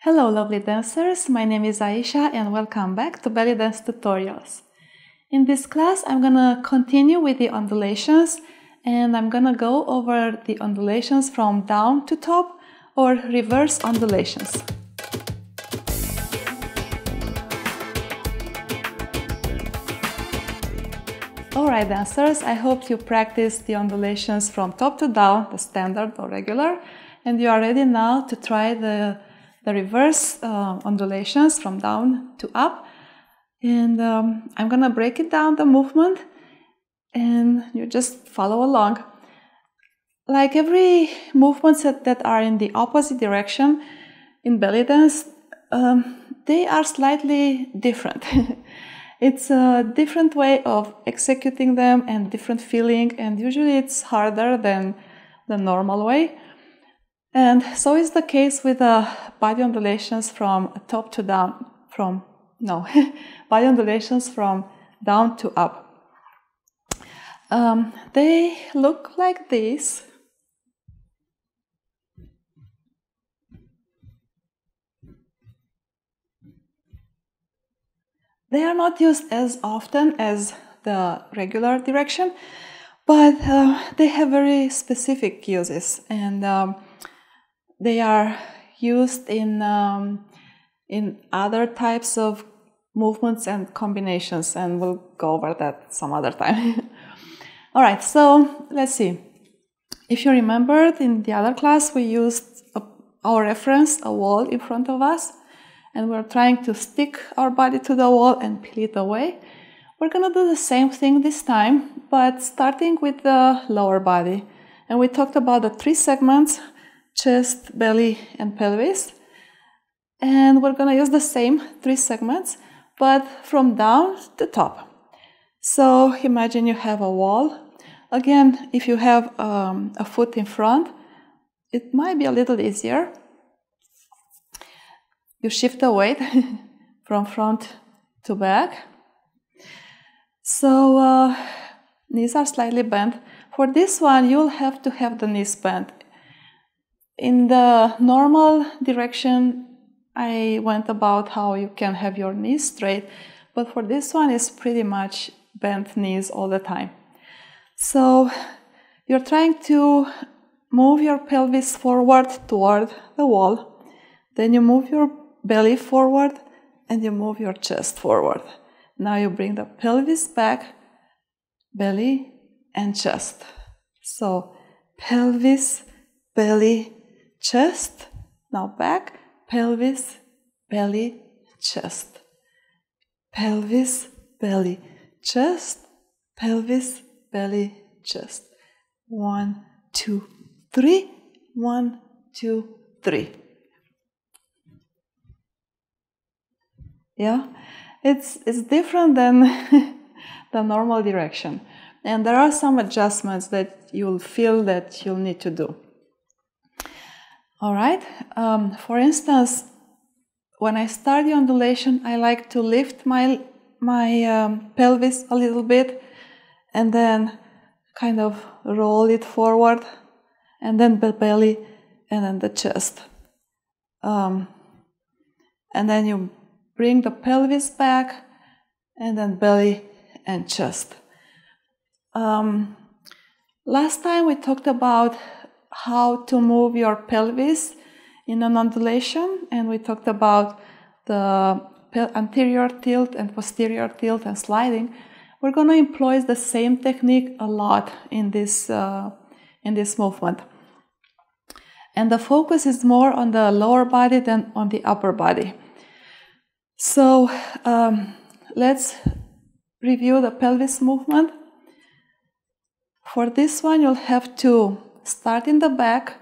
Hello lovely dancers, my name is Aisha and welcome back to Belly Dance Tutorials. In this class I'm gonna continue with the undulations and I'm gonna go over the undulations from down to top or reverse undulations. Alright dancers, I hope you practiced the undulations from top to down, the standard or regular, and you are ready now to try the reverse undulations from down to up. And I'm gonna break it down, the movement, and you just follow along. Like every movements that are in the opposite direction in belly dance, they are slightly different. It's a different way of executing them and different feeling, and usually it's harder than the normal way. And so is the case with the body undulations from top to down, body undulations from down to up. They look like this. They are not used as often as the regular direction, but they have very specific uses, and they are used in other types of movements and combinations, and we'll go over that some other time. All right, so let's see. If you remembered, in the other class we used our reference, a wall in front of us, and we're trying to stick our body to the wall and peel it away. We're gonna do the same thing this time, but starting with the lower body. And we talked about the three segments: chest, belly, and pelvis. And we're gonna use the same three segments, but from down to top. So imagine you have a wall. Again, if you have a foot in front, it might be a little easier. You shift the weight from front to back. So knees are slightly bent. For this one, you'll have to have the knees bent. In the normal direction, I went about how you can have your knees straight, but for this one, it's pretty much bent knees all the time. So you're trying to move your pelvis forward toward the wall. Then you move your belly forward and you move your chest forward. Now you bring the pelvis back, belly and chest. So pelvis, belly, chest. Now back, pelvis, belly, chest. Pelvis, belly, chest. Pelvis, belly, chest. 1, 2, 3. 1, 2, 3. Yeah, it's different than the normal direction, and there are some adjustments that you'll feel that you'll need to do. All right. For instance, when I start the undulation, I like to lift my pelvis a little bit, and then kind of roll it forward, and then the belly, and then the chest, and then you bring the pelvis back, and then belly and chest. Last time we talked about how to move your pelvis in an undulation, and we talked about the anterior tilt and posterior tilt and sliding. We're going to employ the same technique a lot in this movement. And the focus is more on the lower body than on the upper body. So let's review the pelvis movement. For this one, you'll have to start in the back,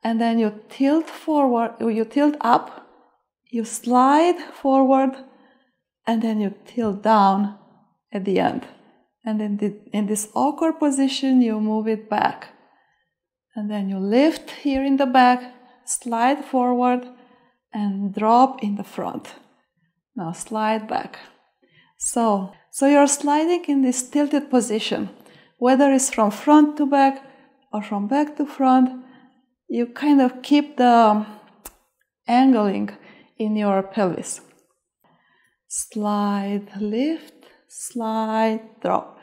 and then you tilt forward, you tilt up, you slide forward, and then you tilt down at the end. And then in this awkward position, you move it back. And then you lift here in the back, slide forward, and drop in the front. Now slide back. So you're sliding in this tilted position, whether it's from front to back or from back to front. You kind of keep the angling in your pelvis. Slide, lift, slide, drop.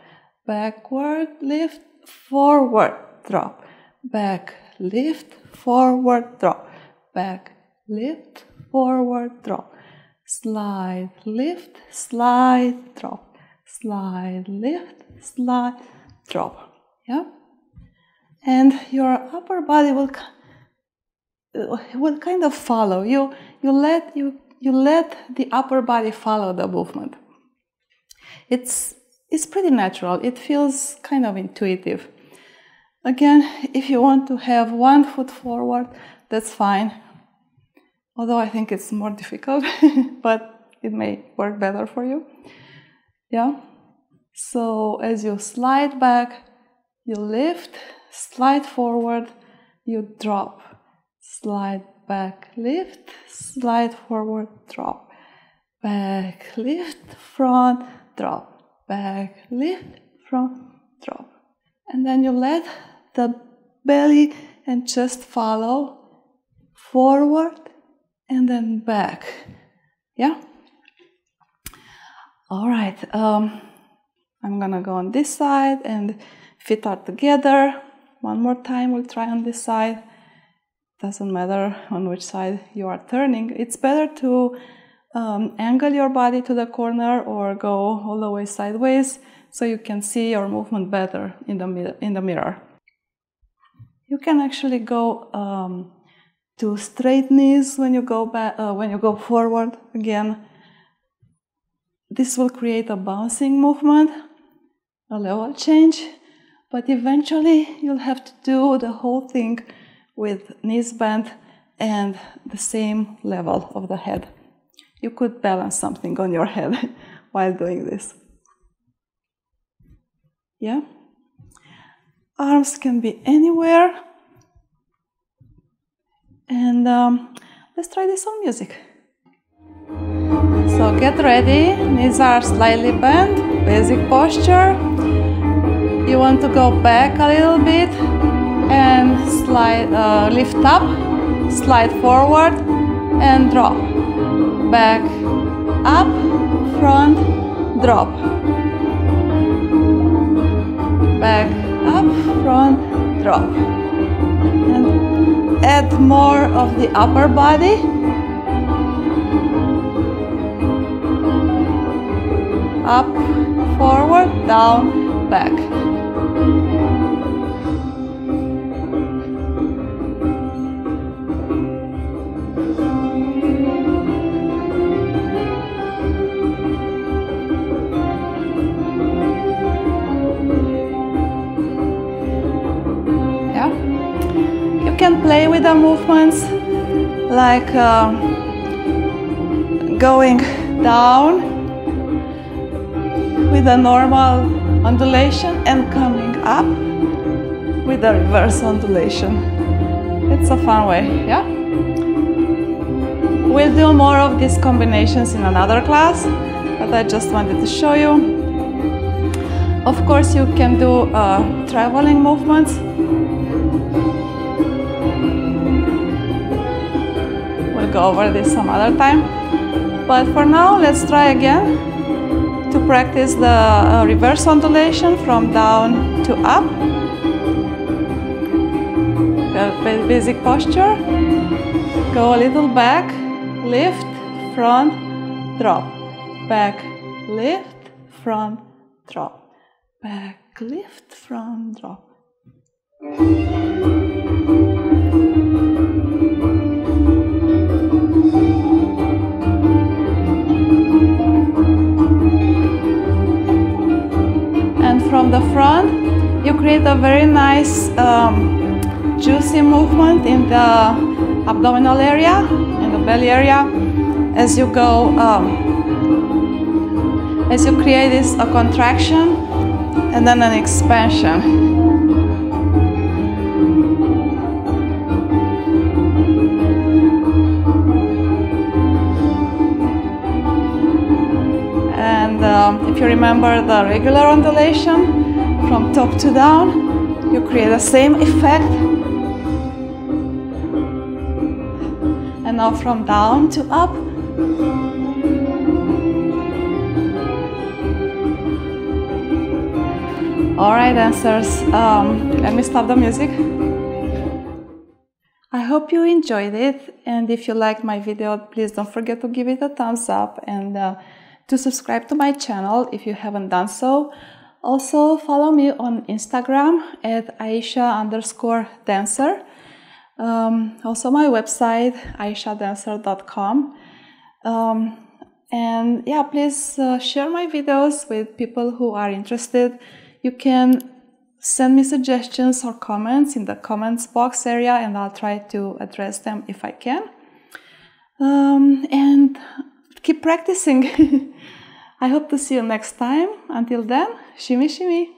Backward, lift, forward, drop. Back, lift, forward, drop. Back, lift, forward, drop. Slide, lift, slide, drop. Slide, lift, slide, drop. Yeah? And your upper body will kind of follow. You let the upper body follow the movement. It's pretty natural. It feels kind of intuitive. Again, if you want to have one foot forward, that's fine. Although I think it's more difficult, but it may work better for you. Yeah? So as you slide back, you lift, slide forward, you drop. Slide back, lift, slide forward, drop. Back, lift, front, drop. Back, lift, front, drop. And then you let the belly and chest follow forward and then back. Yeah? All right. I'm gonna go on this side and feet are together. One more time, we'll try on this side. Doesn't matter on which side you are turning. It's better to angle your body to the corner or go all the way sideways so you can see your movement better in the mirror. You can actually go to straight knees when you go back, when you go forward again. This will create a bouncing movement, a level change, but eventually you'll have to do the whole thing with knees bent and the same level of the head. You could balance something on your head while doing this. Yeah? Arms can be anywhere. And let's try this on music. So get ready. Knees are slightly bent, basic posture. You want to go back a little bit and slide, lift up, slide forward and drop. Back, up, front, drop. Back, up, front, drop. And add more of the upper body. Up, forward, down, back. Can play with the movements, like going down with a normal undulation and coming up with a reverse undulation. It's a fun way, yeah? We'll do more of these combinations in another class, but I just wanted to show you. Of course, you can do traveling movements. Go over this some other time, but for now let's try again to practice the reverse undulation from down to up. Basic posture. Go a little back, lift, front, drop. Back, lift, front, drop. Back, lift, front, drop. From the front, you create a very nice juicy movement in the abdominal area, in the belly area, as you go, as you create this a contraction and then an expansion. If you remember the regular undulation, from top to down, you create the same effect. And now from down to up. Alright dancers, let me stop the music. I hope you enjoyed it, and if you liked my video, please don't forget to give it a thumbs up and to subscribe to my channel if you haven't done so. Also follow me on Instagram at Aisha_dancer. Also my website aishadancer.com. And yeah, please share my videos with people who are interested. You can send me suggestions or comments in the comments box area, and I'll try to address them if I can. And keep practicing. I hope to see you next time. Until then, shimmy shimmy.